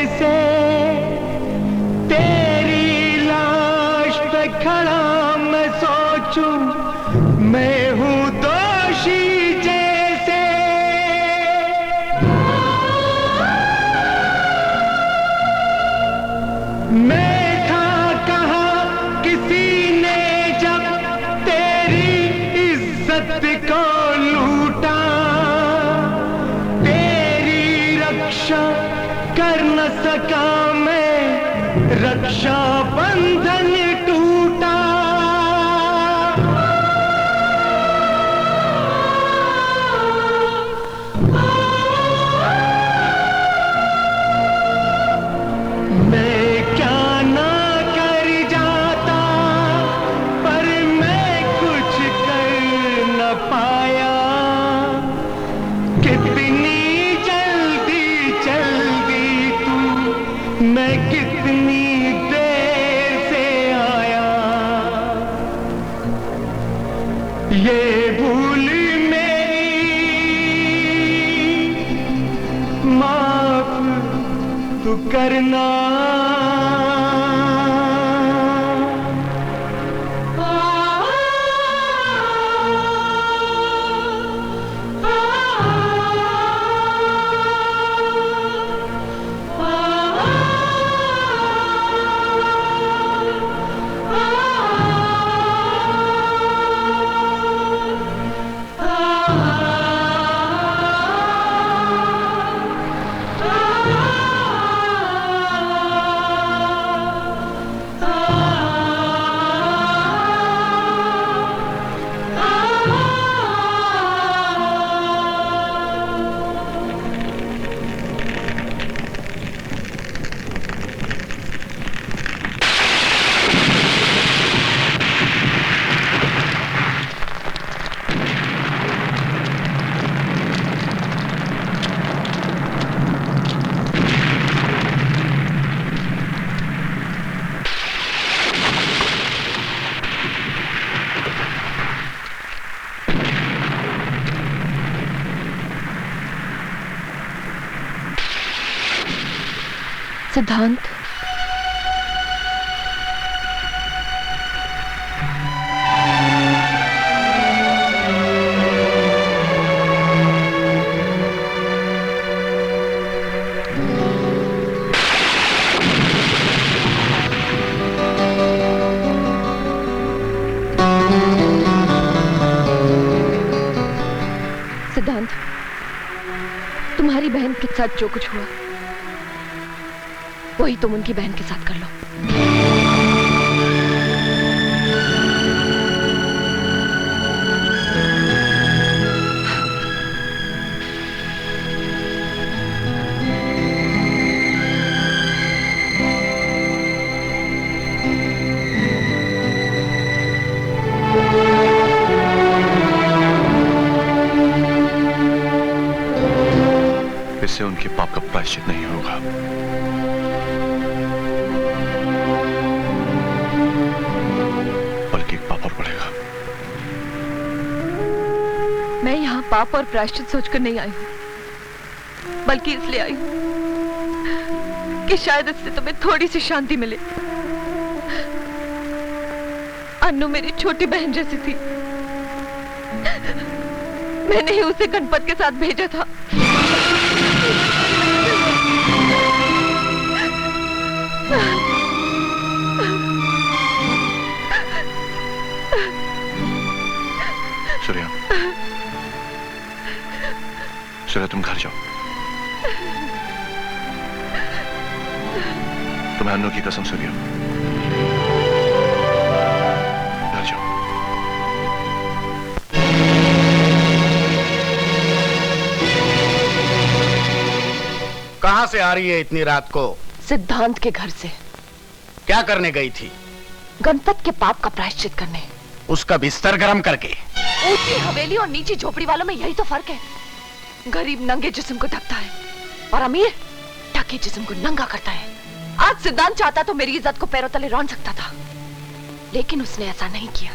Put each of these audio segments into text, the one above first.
जैसे तेरी लाश पे खड़ा मैं सोचूं मैं हूँ दोषी जैसे। मैं था कहाँ किसी ने जब तेरी इज्जत को लूटा, तेरी रक्षा कर न सका मैं, रक्षा बंधन टूटा। मैं क्या ना कर जाता पर मैं कुछ कर न पाया। कितनी जल्दी चल दी तू, मैं कितनी देर से आया। ये भूल मेरी माफ तू करना। सिद्धांत, सिद्धांत, तुम्हारी बहन के साथ जो कुछ हुआ वही तुम उनकी बहन के साथ कर लो। इससे उनके पाप का प्रायश्चित नहीं होगा। मैं यहाँ पाप और प्रायश्चित सोचकर नहीं आई हूँ, बल्कि इसलिए आई हूँ कि शायद इससे तुम्हें थोड़ी सी शांति मिले। अन्नू मेरी छोटी बहन जैसी थी। मैंने ही उसे गणपत के साथ भेजा था। सूर्या, सूर्या तुम घर जाओ। तुम्हें अन्नू की कसम सूर्या, घर जाओ। कहां से आ रही है इतनी रात को? सिद्धांत के घर से। क्या करने गई थी? गणपत के पाप का प्रायश्चित करने। उसका बिस्तर गर्म करके। ऊंची हवेली और नीची झोपड़ी वालों में यही तो फर्क है। गरीब नंगे जिस्म को ढकता है और अमीर ढके जिस्म को नंगा करता है। आज सिद्धांत चाहता तो मेरी इज्जत को पैरों तले रौंद सकता था, लेकिन उसने ऐसा नहीं किया।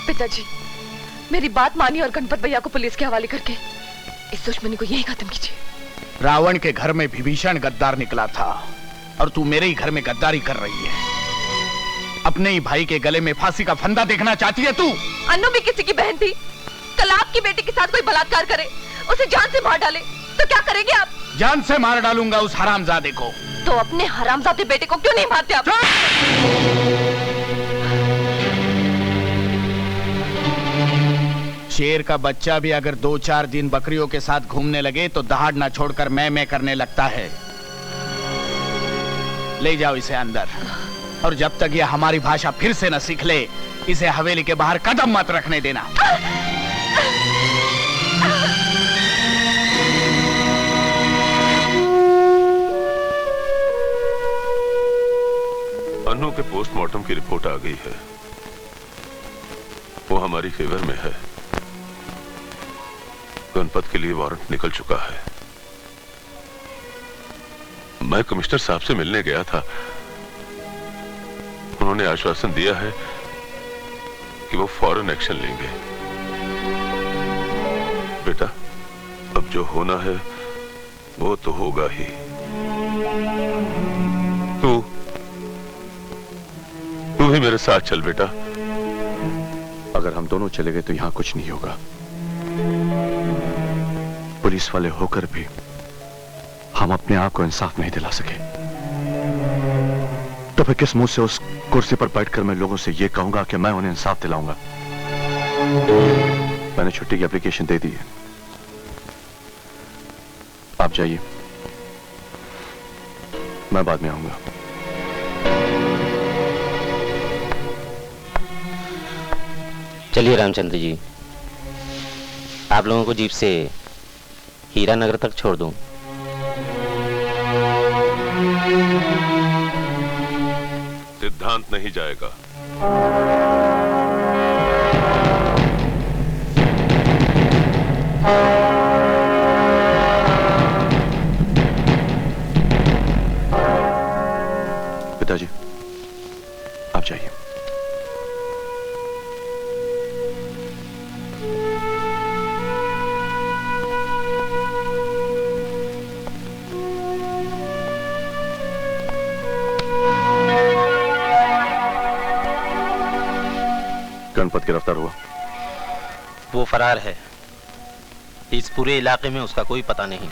पिताजी, मेरी बात मानिए और गणपत भैया को पुलिस के हवाले करके इस दुश्मनी को यही खत्म कीजिए। रावण के घर में विभीषण गद्दार निकला था और तू मेरे ही घर में गद्दारी कर रही है। अपने ही भाई के गले में फांसी का फंदा देखना चाहती है तू? अन्नू भी किसी की बहन थी। कल आपकी बेटी के साथ कोई बलात्कार करे, उसे जान से मार डाले, तो क्या करेंगे आप? जान से मार डालूंगा उस हरामजादे को। तो अपने हरामजादे बेटे को क्यों नहीं मारते आप? शेर का बच्चा भी अगर 2-4 दिन बकरियों के साथ घूमने लगे तो दहाड़ ना छोड़कर मैं करने लगता है। ले जाओ इसे अंदर, और जब तक ये हमारी भाषा फिर से न सीख ले, इसे हवेली के बाहर कदम मत रखने देना। अन्नू के पोस्टमार्टम की रिपोर्ट आ गई है। वो हमारी फेवर में है। गणपत के लिए वारंट निकल चुका है। मैं कमिश्नर साहब से मिलने गया था। उन्होंने आश्वासन दिया है कि वो फौरन एक्शन लेंगे। बेटा, अब जो होना है वो तो होगा ही। तू भी मेरे साथ चल बेटा। अगर हम दोनों चले गए तो यहां कुछ नहीं होगा। पुलिस वाले होकर भी हम अपने आप को इंसाफ नहीं दिला सके, तो फिर किस मुंह से उस कुर्सी पर बैठकर मैं लोगों से यह कहूंगा कि मैं उन्हें इंसाफ दिलाऊंगा? मैंने छुट्टी की एप्लीकेशन दे दी है। आप जाइए, मैं बाद में आऊंगा। चलिए रामचंद्र जी, आप लोगों को जीप से हीरा नगर तक छोड़ दूं। सिद्धांत नहीं जाएगा। पिताजी, आप जाइए। गणपत गिरफ्तार हुआ? वो फरार है। इस पूरे इलाके में उसका कोई पता नहीं।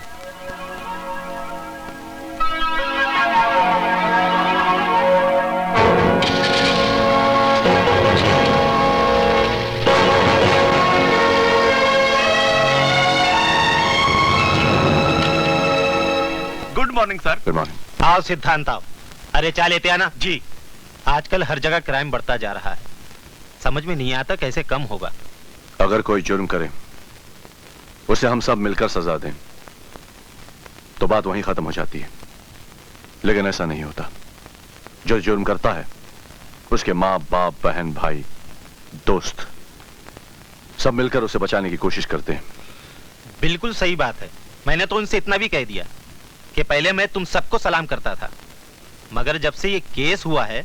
Good morning sir. Good morning. आओ सिद्धांत आओ। अरे चा लेते आना जी। आजकल हर जगह क्राइम बढ़ता जा रहा है, समझ में नहीं आता कैसे कम होगा। अगर कोई जुर्म करे, उसे हम सब मिलकर सजा दें तो बात वहीं खत्म हो जाती है, लेकिन ऐसा नहीं होता। जो जुर्म करता है उसके माँ बाप, बहन, भाई, दोस्त सब मिलकर उसे बचाने की कोशिश करते हैं। बिल्कुल सही बात है। मैंने तो उनसे इतना भी कह दिया कि पहले मैं तुम सबको सलाम करता था, मगर जब से ये केस हुआ है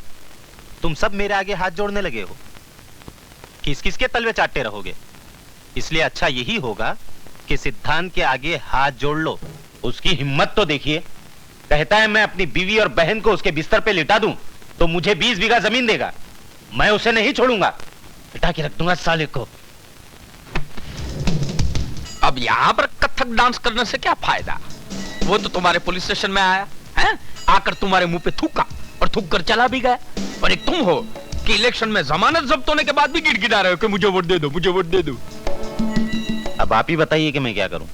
तुम सब मेरे आगे हाथ जोड़ने लगे हो। किस किस के तलवे चाटते रहोगे? इसलिए अच्छा यही होगा कि सिद्धांत के आगे हाथ जोड़ लो। उसकी हिम्मत तो देखिए, कहता है मैं अपनी बीवी और बहन को उसके बिस्तर पे लिटा दूं तो मुझे 20 बीघा जमीन देगा। मैं उसे नहीं छोड़ूंगा, लिटा के रख दूंगा साले को। अब यहाँ पर कथक डांस करने से क्या फायदा? वो तो तुम्हारे पुलिस स्टेशन में आया है, आकर तुम्हारे मुंह पे थूका और थूक कर चला भी गया। और एक तुम हो कि इलेक्शन में जमानत जब्त होने के बाद भी गिड़गिड़ा रहे हो कि मुझे वोट दे दो, मुझे वोट दे दो। अब आप ही बताइए कि मैं क्या करूं।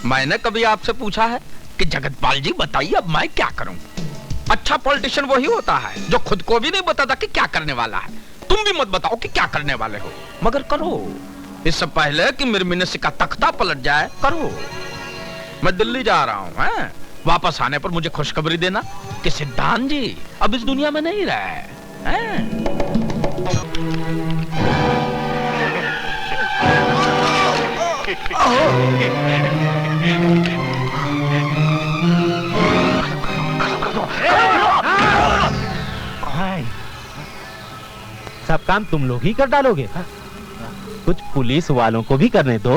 मैंने कभी आपसे पूछा है कि जगतपाल जी बताइए अब मैं क्या करूं? अच्छा पॉलिटिशियन वही होता है जो खुद को भी नहीं बताता कि क्या करने वाला है। तुम भी मत बताओ कि क्या करने वाले हो, मगर करो। इससे पहले कि मेरे मिनिस्ट्री का तख्ता पलट जाए, करो। मैं दिल्ली जा रहा हूँ, वापस आने पर मुझे खुशखबरी देना कि सिद्धांत जी अब इस दुनिया में नहीं रहे। सब काम तुम लोग ही कर डालोगे? कुछ पुलिस वालों को भी करने दो।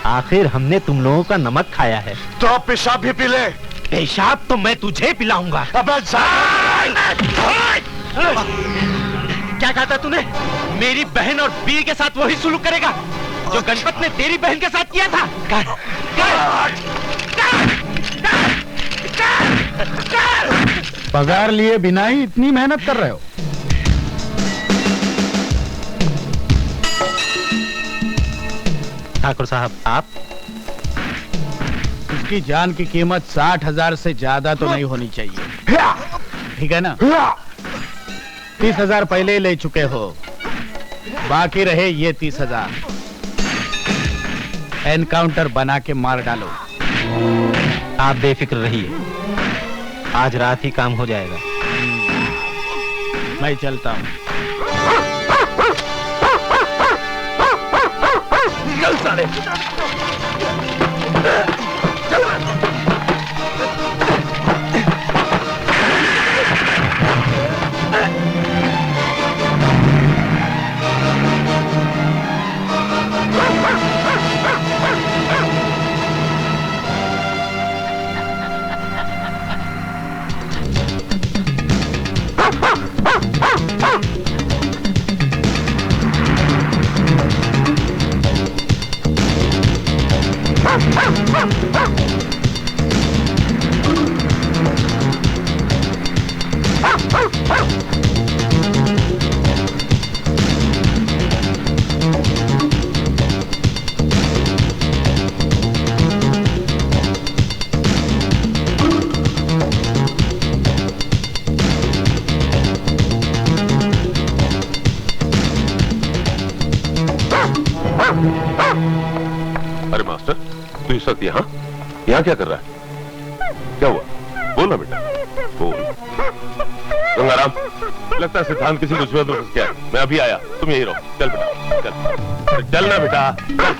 आखिर हमने तुम लोगों का नमक खाया है। तो आप पेशाब भी पी ले। पेशाब तो मैं तुझे पिलाऊंगा। अबे क्या कहा था तूने? मेरी बहन और बीवी के साथ वही सुलूक करेगा जो गणपत ने तेरी बहन के साथ किया था? पगार लिए बिना ही इतनी मेहनत कर रहे हो? ठाकुर साहब, आप? उसकी जान की कीमत 60,000 से ज्यादा तो नहीं होनी चाहिए, ठीक है ना? 30,000 पहले ही ले चुके हो, बाकी रहे ये 30,000। एनकाउंटर बना के मार डालो। आप बेफिक्र रहिए, आज रात ही काम हो जाएगा। मैं चलता हूँ। चल साले। अरे मास्टर, तू इस वक्त यहाँ क्या कर रहा है? क्या हुआ? बोल ना बेटा, बोल। गंगाराम, लगता है सिद्धांत किसी मुसीबत में फंस गया है। मैं अभी आया, तुम यही रहो। चल बेटा, चल। चल ना बेटा, चल।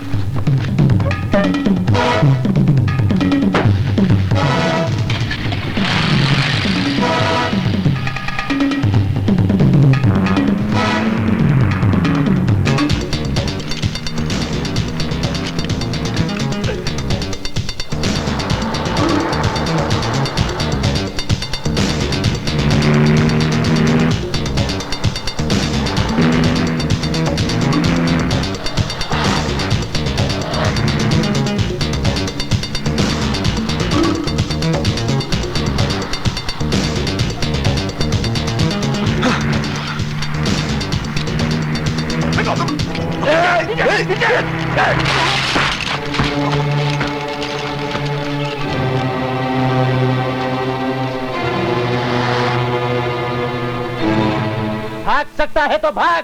भाग सकता है तो भाग।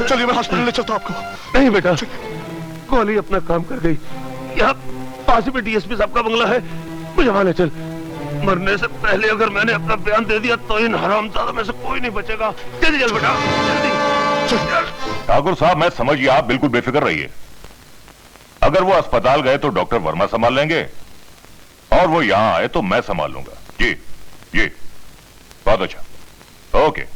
चलिए मैं हॉस्पिटल ले चलता हूं आपको। नहीं बेटा, गोली अपना काम कर गई। यहाँ पास ही में डीएसपी साहब का बंगला है, मुझे वहां ले चल। मरने से पहले अगर मैंने अपना बयान दे दिया तो इन हरामजादों में से कोई नहीं बचेगा। जल्दी चल बेटा, जल्दी। ठाकुर साहब, मैं समझ गया, आप बिल्कुल बेफिक्र रहिए। अगर वो अस्पताल गए तो डॉक्टर वर्मा संभाल लेंगे, और वो यहां आए तो मैं संभाल लूंगा। जी जी, बहुत अच्छा, ओके।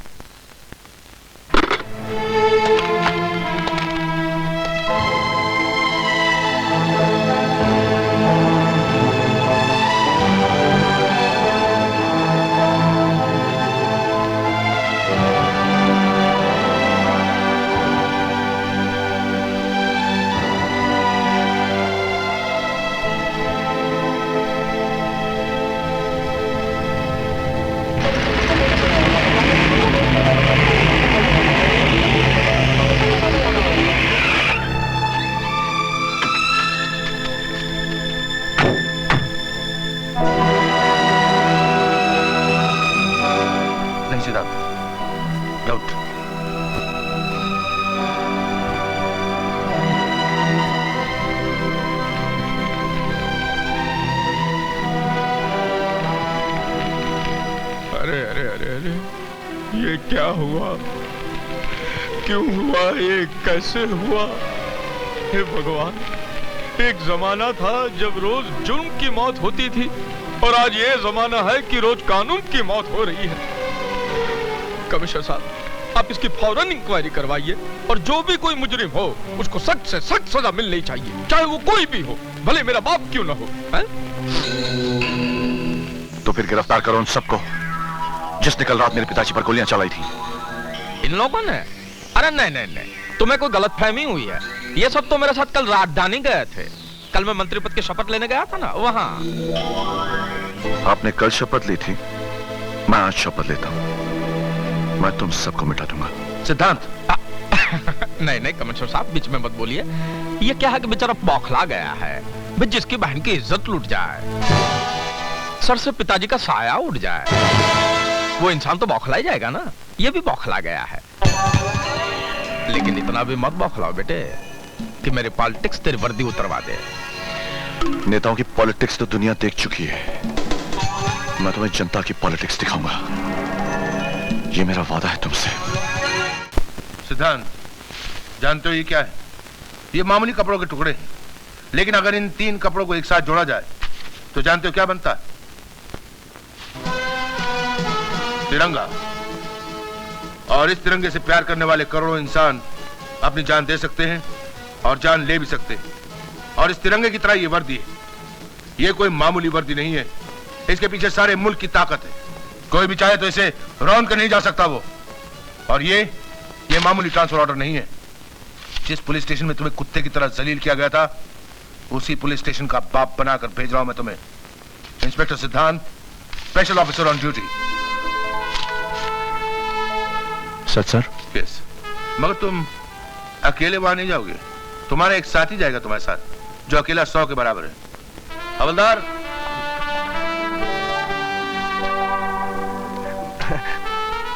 ये क्या हुआ? क्यों हुआ? ये कैसे हुआ? हे भगवान, एक जमाना था जब रोज जुर्म की मौत होती थी और आज ये जमाना है कि रोज कानून की मौत हो रही है। कमिश्नर साहब, आप इसकी फौरन इंक्वायरी करवाइए और जो भी कोई मुजरिम हो उसको सख्त से सख्त सजा मिलनी चाहिए, चाहे वो कोई भी हो, भले मेरा बाप क्यों ना हो। है? तो फिर गिरफ्तार करो उन सबको जिसने कल रात मेरे पिताजी पर गोलियां चलाई थी। इन लोगों ने? अरे नहीं नहीं नहीं, तुम्हें कोई गलतफहमी हुई है। ये सब तो मेरे साथ कल राजधानी गए थे। कल मैं मंत्री पद की शपथ लेने गया था ना, वहां। आपने कल शपथ ली थी, मैं आज शपथ लेता हूं। मैं तुम सबको मिटा दूंगा। सिद्धांत नहीं नहीं कमिश्नर साहब, बीच में मत बोलिए। ये क्या है कि बेचारा बौखला गया है। भाई जिसकी बहन की इज्जत लूट जाए, सर से पिताजी का साया उड़ जाए, वो इंसान तो बौखला ही जाएगा ना। ये भी बौखला गया है। लेकिन इतना भी मत बौखलाओ बेटे कि मेरे पॉलिटिक्स तेरी वर्दी उतरवा दे। नेताओं की पॉलिटिक्स तो दुनिया देख चुकी है। मैं तुम्हें जनता की पॉलिटिक्स दिखाऊंगा। ये मेरा वादा है तुमसे। सिद्धांत, जानते हो ये क्या है? ये मामूली कपड़ों के टुकड़े हैं, लेकिन अगर इन 3 कपड़ों को एक साथ जोड़ा जाए तो जानते हो क्या बनता है? तिरंगा। और इस तिरंगे से प्यार करने वाले करोड़ों इंसान अपनी जान दे सकते हैं और जान ले भी सकते हैं। और इस तिरंगे की तरह ये वर्दी है। ये कोई मामूली वर्दी नहीं है, इसके पीछे सारे मुल्क की ताकत है। कोई भी चाहे तो इसे रौन कर नहीं जा सकता वो। और ये मामूली ट्रांसफर ऑर्डर नहीं है। जिस पुलिस स्टेशन में तुम्हें कुत्ते की तरह जलील किया गया था, उसी पुलिस स्टेशन का बाप बनाकर भेज रहा हूं मैं तुम्हें। इंस्पेक्टर सिद्धांत, special officer on duty. Such sir? Yes. मगर तुम अकेले वहां नहीं जाओगे, तुम्हारा एक साथी जाएगा तुम्हारे साथ, जो अकेला 100 के बराबर है। हवलदार।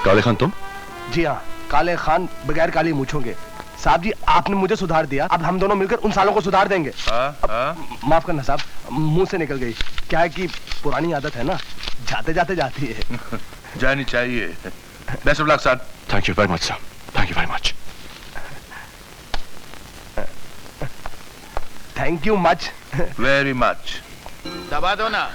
काले खान तुम? जी हाँ, काले खान बगैर काली मूंछों के। साहब जी, आपने मुझे सुधार दिया, अब हम दोनों मिलकर उन सालों को सुधार देंगे। माफ करना साहब, मुंह से निकल गई। क्या है कि पुरानी आदत है ना, जाते जाते जाती है। जानी चाहिए। Best of luck sir. Thank you very much sir, thank you very much. Thank you much. Very much. दबा दो ना।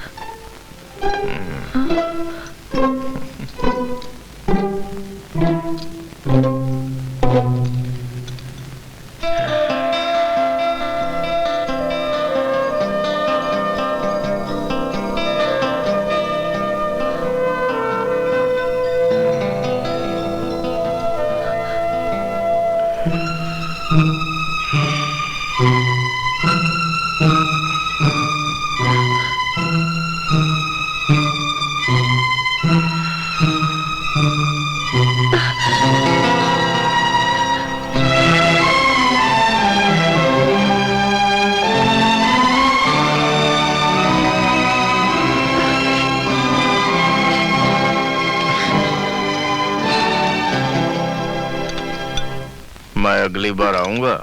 मैं अगली बार आऊंगा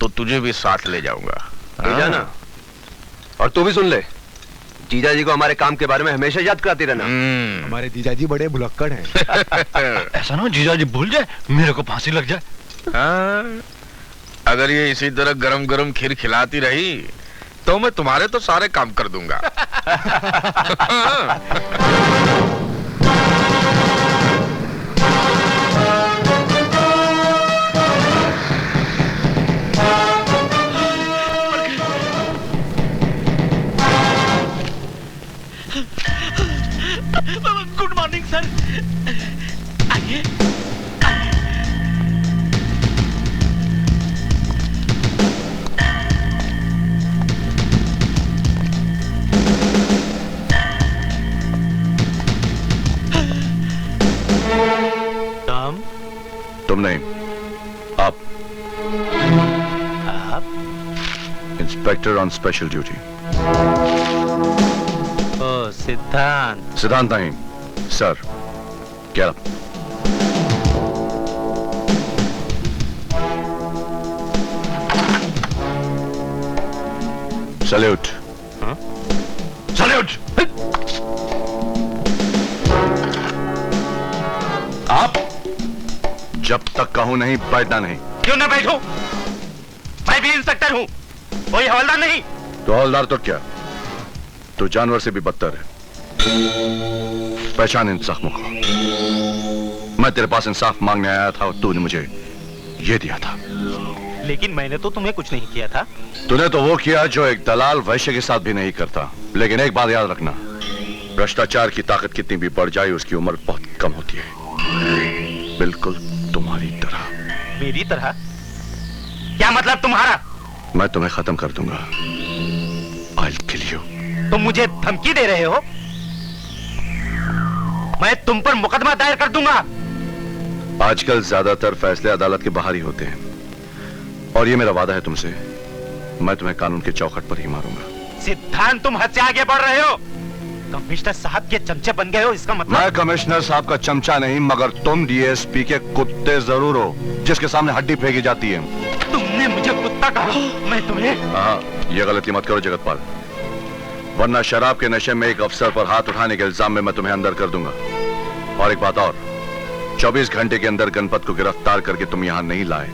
तो तुझे भी साथ ले जाऊंगा। ले जाना। और तू भी सुन ले, जीजा जी को हमारे काम के बारे में हमेशा याद कराती रहना। हमारे जीजा जी बड़े भुलक्कड़ हैं। ऐसा ना जीजा जी भूल जाए, मेरे को फांसी लग जाए। हाँ, अगर ये इसी तरह गरम गरम खीर खिलाती रही तो मैं तुम्हारे तो सारे काम कर दूंगा। Good morning sir. आइए। तुम नहीं, आप। Inspector on special duty. ओ सिद्धांत। सिद्धांत नहीं सर, क्या? सैल्यूट। सैल्यूट। आप जब तक कहूं नहीं बैठना नहीं। क्यों ना बैठूं? मैं भी इंस्पेक्टर हूं, कोई हवलदार नहीं। तो हवलदार तो क्या, तो जानवर से भी बदतर है। पहचान इन जख्मों को। मैं तेरे पास इंसाफ मांगने आया था और तूने मुझे ये दिया था। लेकिन मैंने तो तुम्हें कुछ नहीं किया था। तूने तो वो किया जो एक दलाल वैश्य के साथ भी नहीं करता। लेकिन एक बात याद रखना, भ्रष्टाचार की ताकत कितनी भी बढ़ जाए उसकी उम्र बहुत कम होती है, बिल्कुल तुम्हारी तरह। मेरी तरह? क्या मतलब तुम्हारा? मैं तुम्हें खत्म कर दूंगा। I'll kill you। तुम मुझे धमकी दे रहे हो? मैं तुम पर मुकदमा दायर कर दूंगा। आजकल ज्यादातर फैसले अदालत के बाहर ही होते हैं, और ये मेरा वादा है तुमसे, मैं तुम्हें कानून के चौखट पर ही मारूंगा। सिद्धांत, तुम हद से आगे बढ़ रहे हो। कमिश्नर साहब के चमचे बन गए हो, इसका मतलब? मैं कमिश्नर साहब का चमचा नहीं, मगर तुम डीएसपी के कुत्ते जरूर हो, जिसके सामने हड्डी फेंकी जाती है। तुमने मुझे कुत्ता कहा, मैं तुम्हें? हाँ, ये गलती मत करो जगतपाल, वरना शराब के नशे में एक अफसर पर हाथ उठाने के इल्जाम में मैं तुम्हें अंदर कर दूंगा। और एक बात और, 24 घंटे के अंदर गणपत को गिरफ्तार करके तुम यहां नहीं लाए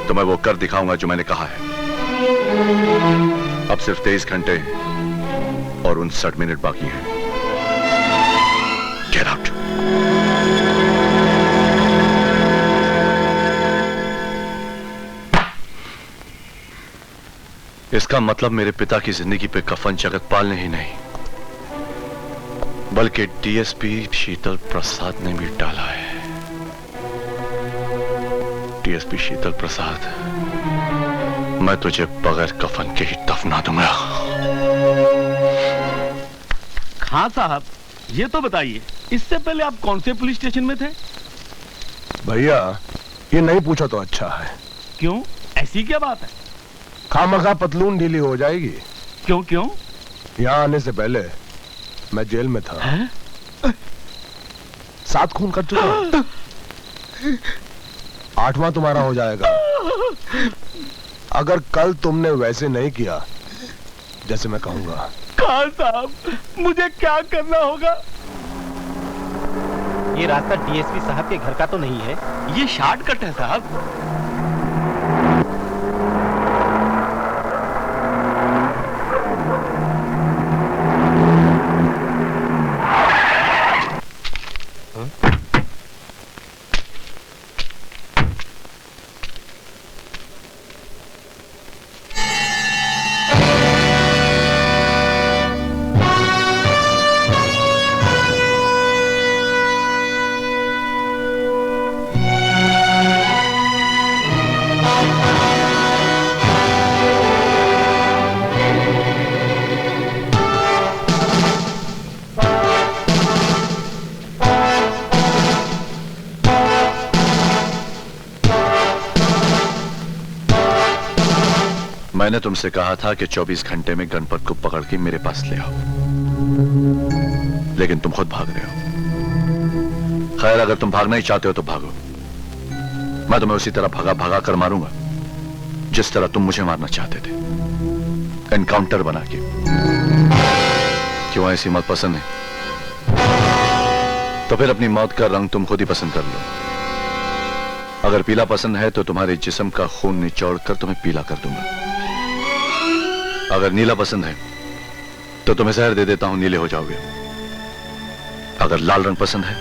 तो मैं वो कर दिखाऊंगा जो मैंने कहा है। अब सिर्फ 23 घंटे और 59 मिनट बाकी हैं। Get out. इसका मतलब मेरे पिता की जिंदगी पे कफन जगतपाल ने ही नहीं, बल्कि डीएसपी शीतल प्रसाद ने भी डाला है। डीएसपी शीतल प्रसाद, मैं तुझे बगैर कफन के ही दफना दूंगा। खां साहब, ये तो बताइए, इससे पहले आप कौन से पुलिस स्टेशन में थे? भैया, ये नहीं पूछा तो अच्छा है। क्यों, ऐसी क्या बात है? खामखा पतलून ढीली हो जाएगी। क्यों क्यों? यहाँ आने से पहले मैं जेल में था। 7 खून कर चुका हूं। 8वां तुम्हारा हो जाएगा अगर कल तुमने वैसे नहीं किया जैसे मैं कहूंगा। खान साहब, मुझे क्या करना होगा? ये रास्ता डीएसपी साहब के घर का तो नहीं है? ये शॉर्टकट है साहब। मैंने तुमसे कहा था कि 24 घंटे में गणपत को पकड़ के मेरे पास ले आओ, लेकिन तुम खुद भाग रहे हो। खैर, अगर तुम भागना ही चाहते हो तो भागो। मैं तुम्हें उसी तरह भगा भगा कर मारूंगा जिस तरह तुम मुझे मारना चाहते थे, एनकाउंटर बना के। क्यों, ऐसी मौत पसंद है? तो फिर अपनी मौत का रंग तुम खुद ही पसंद कर लो। अगर पीला पसंद है तो तुम्हारे जिस्म का खून निचोड़ कर तुम्हें पीला कर दूंगा। अगर नीला पसंद है तो तुम्हें जहर दे देता हूं, नीले हो जाओगे। अगर लाल रंग पसंद है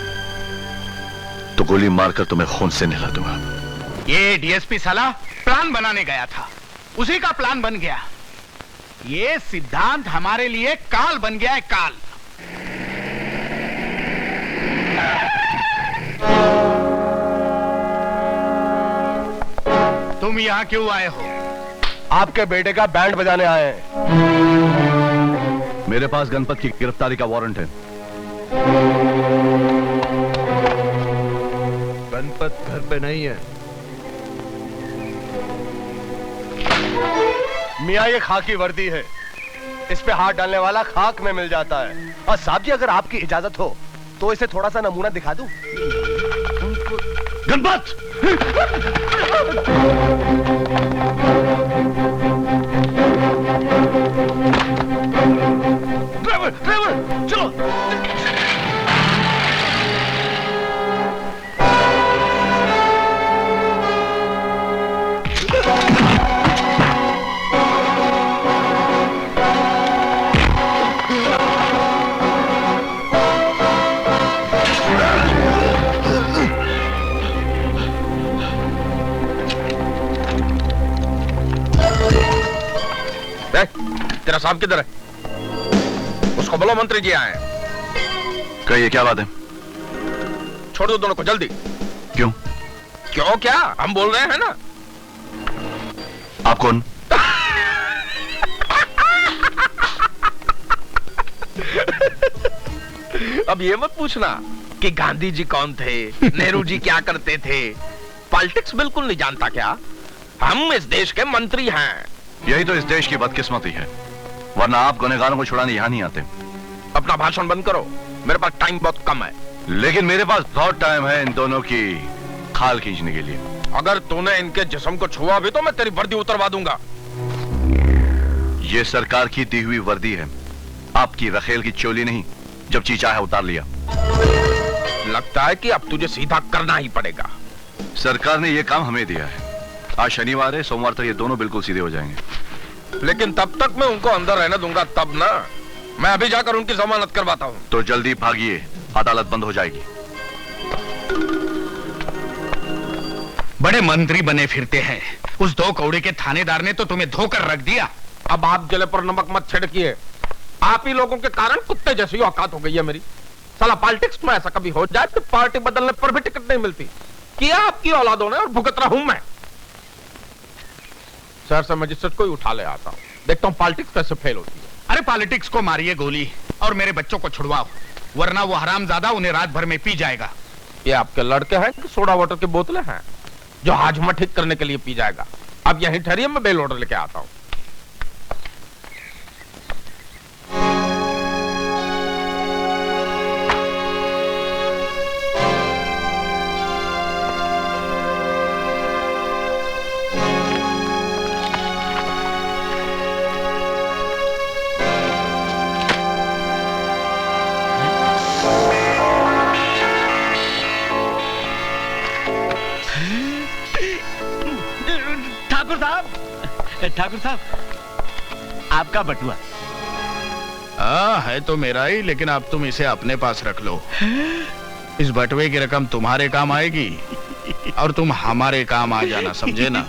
तो गोली मारकर तुम्हें खून से नहला दूंगा। ये डीएसपी साला प्लान बनाने गया था, उसी का प्लान बन गया। ये सिद्धांत हमारे लिए काल बन गया है, काल। तुम यहां क्यों आए हो? आपके बेटे का बैंड बजाने आए हैं। मेरे पास गणपत की गिरफ्तारी का वारंट है। गणपत घर पे नहीं है। मियाँ, ये खाकी वर्दी है, इस पे हाथ डालने वाला खाक में मिल जाता है। और साहब जी, अगर आपकी इजाजत हो तो इसे थोड़ा सा नमूना दिखा दूं। गणपत! ड्राइवर, ड्राइवर, चलो। साहब किधर है? उसको बोलो मंत्री जी आए हैं। कहिए क्या बात है? छोड़ दो दोनों को जल्दी। क्यों? क्यों क्या? हम बोल रहे हैं ना। आप कौन? अब ये मत पूछना कि गांधी जी कौन थे, नेहरू जी क्या करते थे। पॉलिटिक्स बिल्कुल नहीं जानता क्या? हम इस देश के मंत्री हैं। यही तो इस देश की बदकिस्मती है, वरना आप गुनहगारों को छुड़ाने यहां नहीं आते। अपना भाषण बंद करो, मेरे पास टाइम बहुत कम है। लेकिन मेरे पास बहुत टाइम है इन दोनों की खाल खींचने के लिए। अगर तूने इनके जिस्म को छुआ भी तो मैं तेरी वर्दी उतरवा दूंगा। ये सरकार की दी हुई वर्दी है, आपकी रखेल की चोली नहीं। जब चीचा है उतार लिया। लगता है कि अब तुझे सीधा करना ही पड़ेगा। सरकार ने यह काम हमें दिया है। आज शनिवार है, सोमवार तक ये दोनों बिल्कुल सीधे हो जाएंगे। लेकिन तब तक मैं उनको अंदर रहने दूंगा तब ना। मैं अभी जाकर उनकी जमानत करवाता हूँ। तो जल्दी भागिए, अदालत बंद हो जाएगी। बड़े मंत्री बने फिरते हैं। उस 2 कौड़े के थानेदार ने तो तुम्हें धोकर रख दिया। अब आप जले पर नमक मत छिड़किए। आप ही लोगों के कारण कुत्ते जैसी औकात हो गई है मेरी। साला पॉलिटिक्स में ऐसा कभी हो जाए तो पार्टी बदलने पर भी टिकट नहीं मिलती। किया आपकी औलादों ने और भुगत रहा हूं मैं। शहर से मजिस्ट्रेट को ही उठा ले आता हूं, देखता हूं पॉलिटिक्स कैसे फेल होती है। अरे पॉलिटिक्स को मारिए गोली और मेरे बच्चों को छुड़वाओ, वरना वो हरामजादा उन्हें रात भर में पी जाएगा। ये आपके लड़के हैं कि सोडा वाटर की बोतलें हैं जो हाजमा ठीक करने के लिए पी जाएगा? अब यहीं ठहरिए, मैं बेल ऑर्डर लेके आता हूं। ठाकुर साहब, आपका बटुआ। है तो मेरा ही, लेकिन अब तुम इसे अपने पास रख लो। इस बटुए की रकम तुम्हारे काम आएगी और तुम हमारे काम आ जाना, समझे ना?